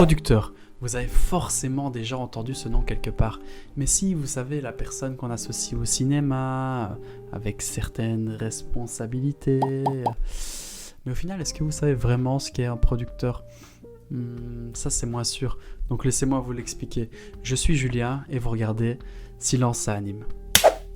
Producteur. Vous avez forcément déjà entendu ce nom quelque part. Mais si vous savez la personne qu'on associe au cinéma, avec certaines responsabilités. Mais au final, est-ce que vous savez vraiment ce qu'est un producteur ? Ça c'est moins sûr. Donc laissez-moi vous l'expliquer. Je suis Julien et vous regardez Silence ça anime.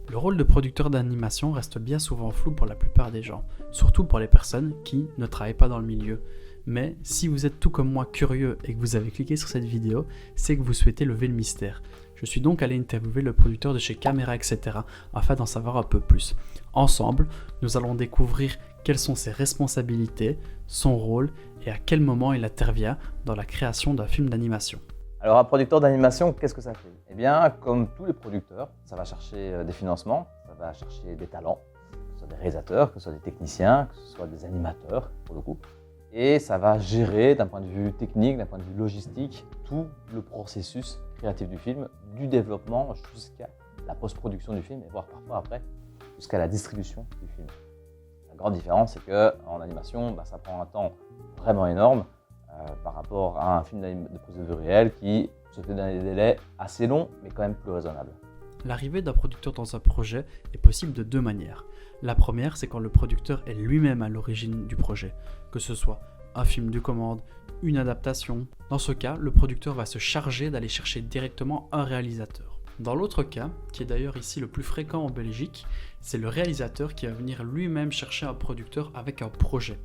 Le rôle de producteur d'animation reste bien souvent flou pour la plupart des gens, surtout pour les personnes qui ne travaillent pas dans le milieu. Mais si vous êtes tout comme moi curieux et que vous avez cliqué sur cette vidéo, c'est que vous souhaitez lever le mystère. Je suis donc allé interviewer le producteur de chez Caméra etc. afin d'en savoir un peu plus. Ensemble, nous allons découvrir quelles sont ses responsabilités, son rôle et à quel moment il intervient dans la création d'un film d'animation. Alors un producteur d'animation, qu'est-ce que ça fait ? Eh bien, comme tous les producteurs, ça va chercher des financements, ça va chercher des talents, que ce soit des réalisateurs, que ce soit des techniciens, que ce soit des animateurs pour le coup. Et ça va gérer d'un point de vue technique, d'un point de vue logistique, tout le processus créatif du film, du développement jusqu'à la post-production du film et voire parfois après jusqu'à la distribution du film. La grande différence, c'est qu'en animation, ça prend un temps vraiment énorme par rapport à un film de prise de vue réelle qui se fait dans des délais assez longs, mais quand même plus raisonnables. L'arrivée d'un producteur dans un projet est possible de deux manières. La première, c'est quand le producteur est lui-même à l'origine du projet, que ce soit un film de commande, une adaptation. Dans ce cas, le producteur va se charger d'aller chercher directement un réalisateur. Dans l'autre cas, qui est d'ailleurs ici le plus fréquent en Belgique, c'est le réalisateur qui va venir lui-même chercher un producteur avec un projet.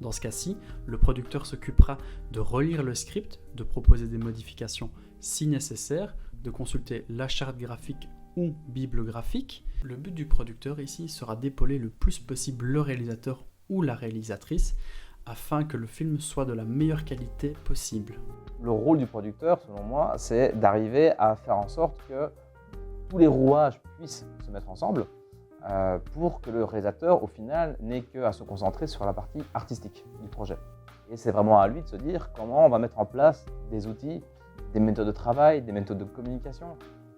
Dans ce cas-ci, le producteur s'occupera de relire le script, de proposer des modifications si nécessaire, de consulter la charte graphique ou bible graphique. Le but du producteur ici sera d'épauler le plus possible le réalisateur ou la réalisatrice afin que le film soit de la meilleure qualité possible. Le rôle du producteur, selon moi, c'est d'arriver à faire en sorte que tous les rouages puissent se mettre ensemble pour que le réalisateur, au final, n'ait qu'à se concentrer sur la partie artistique du projet. Et c'est vraiment à lui de se dire comment on va mettre en place des outils, des méthodes de travail, des méthodes de communication,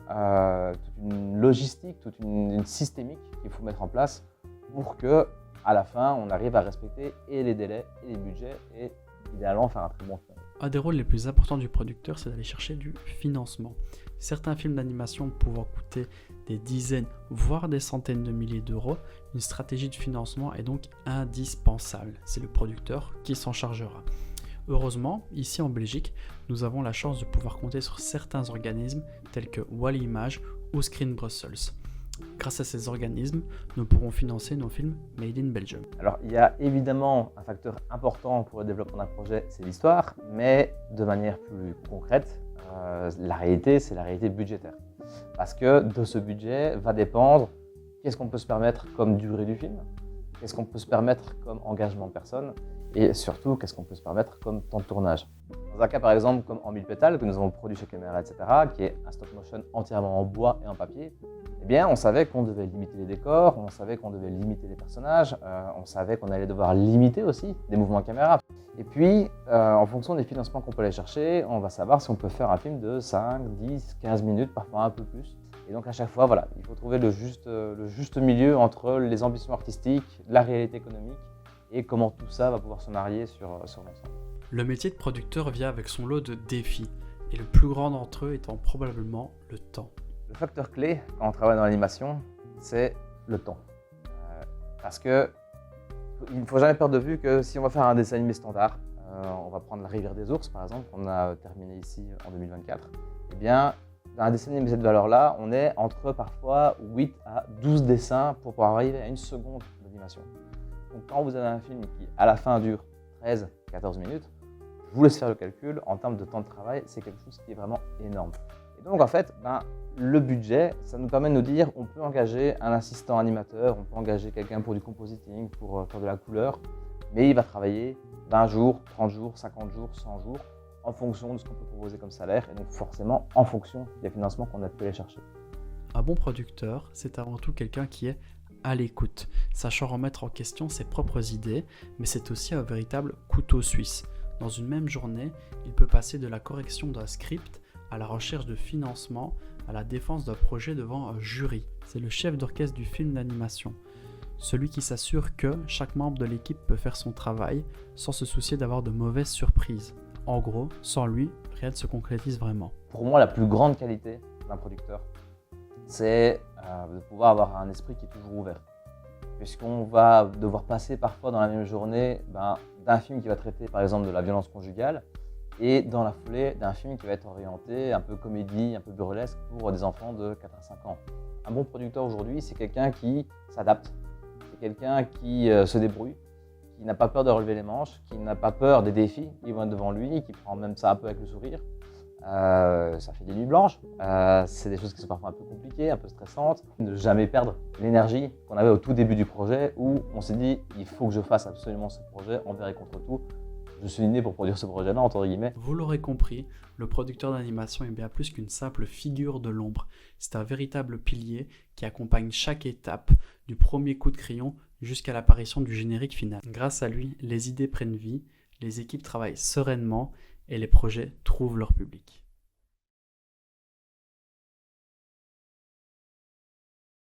toute une logistique, toute une systémique qu'il faut mettre en place pour que, à la fin, on arrive à respecter et les délais et les budgets et idéalement faire un très bon film. Un des rôles les plus importants du producteur, c'est d'aller chercher du financement. Certains films d'animation pouvant coûter des dizaines, voire des centaines de milliers d'euros, une stratégie de financement est donc indispensable. C'est le producteur qui s'en chargera. Heureusement, ici en Belgique, nous avons la chance de pouvoir compter sur certains organismes tels que Wally Images ou Screen Brussels. Grâce à ces organismes, nous pourrons financer nos films Made in Belgium. Alors, il y a évidemment un facteur important pour le développement d'un projet, c'est l'histoire, mais de manière plus concrète, la réalité, c'est la réalité budgétaire. Parce que de ce budget va dépendre qu'est-ce qu'on peut se permettre comme durée du film, qu'est-ce qu'on peut se permettre comme engagement de personnes, et surtout, qu'est-ce qu'on peut se permettre comme temps de tournage. Dans un cas par exemple comme en 1000 pétales, que nous avons produit chez Caméra etc., qui est un stop motion entièrement en bois et en papier, eh bien on savait qu'on devait limiter les décors, on savait qu'on devait limiter les personnages, on savait qu'on allait devoir limiter aussi des mouvements de caméra. Et puis, en fonction des financements qu'on peut aller chercher, on va savoir si on peut faire un film de 5, 10, 15 minutes, parfois un peu plus. Et donc à chaque fois, voilà, il faut trouver le juste milieu entre les ambitions artistiques, la réalité économique, et comment tout ça va pouvoir se marier sur l'ensemble. Le métier de producteur vient avec son lot de défis, et le plus grand d'entre eux étant probablement le temps. Le facteur clé quand on travaille dans l'animation, c'est le temps. Parce qu'il ne faut jamais perdre de vue que si on va faire un dessin animé standard, on va prendre La Rivière des Ours par exemple, qu'on a terminé ici en 2024, eh bien, dans un dessin animé de cette valeur-là, on est entre parfois 8 à 12 dessins pour pouvoir arriver à une seconde d'animation. Donc quand vous avez un film qui, à la fin, dure 13-14 minutes, je vous laisse faire le calcul, en termes de temps de travail, c'est quelque chose qui est vraiment énorme. Et donc en fait, le budget, ça nous permet de nous dire on peut engager un assistant animateur, on peut engager quelqu'un pour du compositing, pour faire de la couleur, mais il va travailler 20 jours, 30 jours, 50 jours, 100 jours, en fonction de ce qu'on peut proposer comme salaire, et donc forcément en fonction des financements qu'on a pu aller chercher. Un bon producteur, c'est avant tout quelqu'un qui est à l'écoute, sachant remettre en question ses propres idées, mais c'est aussi un véritable couteau suisse. Dans une même journée, il peut passer de la correction d'un script à la recherche de financement, à la défense d'un projet devant un jury. C'est le chef d'orchestre du film d'animation, celui qui s'assure que chaque membre de l'équipe peut faire son travail sans se soucier d'avoir de mauvaises surprises. En gros, sans lui, rien ne se concrétise vraiment. Pour moi, la plus grande qualité d'un producteur, c'est de pouvoir avoir un esprit qui est toujours ouvert. Puisqu'on va devoir passer parfois dans la même journée d'un film qui va traiter par exemple de la violence conjugale et dans la foulée d'un film qui va être orienté un peu comédie, un peu burlesque pour des enfants de 4 à 5 ans. Un bon producteur aujourd'hui, c'est quelqu'un qui s'adapte, c'est quelqu'un qui se débrouille, qui n'a pas peur de relever les manches, qui n'a pas peur des défis qui vont être devant lui, qui prend même ça un peu avec le sourire. Ça fait des nuits blanches, c'est des choses qui sont parfois un peu compliquées, un peu stressantes. Ne jamais perdre l'énergie qu'on avait au tout début du projet où on s'est dit il faut que je fasse absolument ce projet envers et contre tout. Je suis né pour produire ce projet-là, entre guillemets. Vous l'aurez compris, le producteur d'animation est bien plus qu'une simple figure de l'ombre. C'est un véritable pilier qui accompagne chaque étape, du premier coup de crayon jusqu'à l'apparition du générique final. Grâce à lui, les idées prennent vie, les équipes travaillent sereinement et les projets trouvent leur public.